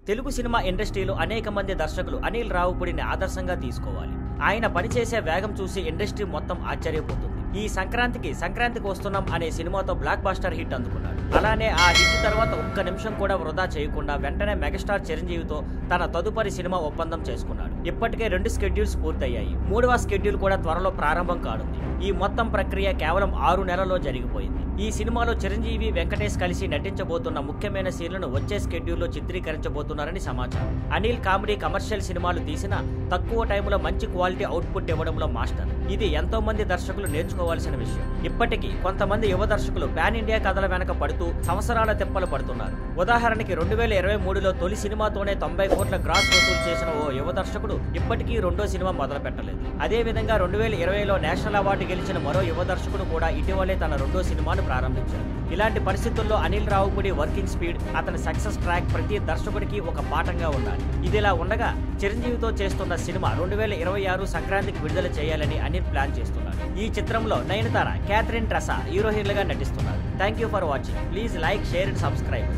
Telugu cinema ఇండస్ట్రీలో అనేక మంది దర్శకులు అనిల్ రావుపూడిని ఆదర్శంగా తీసుకోవాలి. ఆయన పనిచేసే వేగం చూసి ఇండస్ట్రీ మొత్తం ఆశ్చర్యపోతుంది. ఈ సంక్రాంతికి వస్తున్నాం అనే సినిమాతో బ్లాక్ బాస్టర్ హిట్ అందుకున్నాడు. అలానే ఆ హిట్ తర్వాత ఒక్క నిమిషం కూడా వృధా చేయకుండా వెంటనే మెగాస్టార్ చిరంజీవితో తన తదుపరి సినిమా ఒప్పందం చేసుకున్నాడు. ఇప్పటికే 2 స్కెడ్యూల్స్ పూర్తయ్యాయి. 3వ స్కెడ్యూల్ కూడా త్వరలో ప్రారంభం కానుంది. ఈ మొత్తం ప్రక్రియ కేవలం 6 నెలల్లో జరిగిపోయింది. ఈ సినిమాలో చిరంజీవి, వెంకటేష్ కలిసి నటించబోతున్న ముఖ్యమైన సీన్లను వచ్చే స్కెడ్యూల్లో చిత్రీకరించబోతున్నారని సమాచారం. అనిల్ కామెడీ కమర్షియల్ సినిమాలు తీసినా తక్కువ టైంలో మంచి క్వాలిటీ అవుట్పుట్ ఇవ్వడంలో మాస్టర్. ఇది ఎంతో మంది దర్శకులు నేర్చుకోవాల్సిన విషయం. ఇప్పటికీ కొంతమంది యువ దర్శకులు పాన్ ఇండియా కథల వెనక పడుతూ సంవత్సరాల తిప్పలు పడుతున్నారు. ఉదాహరణకి 2023లో తొలి సినిమాతోనే 90 కోట్ల గ్రాస్ వసూలు చేసిన ఓ యువ దర్శకుడు ఇప్పటికీ 2వ సినిమా మొదలు పెట్టలేదు. అదే విధంగా 2020లో నేషనల్ అవార్డు గెలిచిన మరో యువ దర్శకుడు కూడా ఇటీవలే తన 2వ సినిమాను ప్రారంభించారు. ఇలాంటి పరిస్థితుల్లో అనిల్ రావుపూడి వర్కింగ్ స్పీడ్, అతని సక్సెస్ ట్రాక్ ప్రతి దర్శకుడికి ఒక పాఠంగా ఉండాలి. ఇదిలా ఉండగా చిరంజీవితో చేస్తున్న సినిమా 2026 సంక్రాంతికి విడుదల చేయాలని అనిల్ ప్లాన్ చేస్తున్నాడు. ఈ చిత్రంలో నయనతార, క్యాథరిన్ ట్రెసా హీరోయిన్లుగా నటిస్తున్నారు. Thank you for watching. Please like, share and subscribe.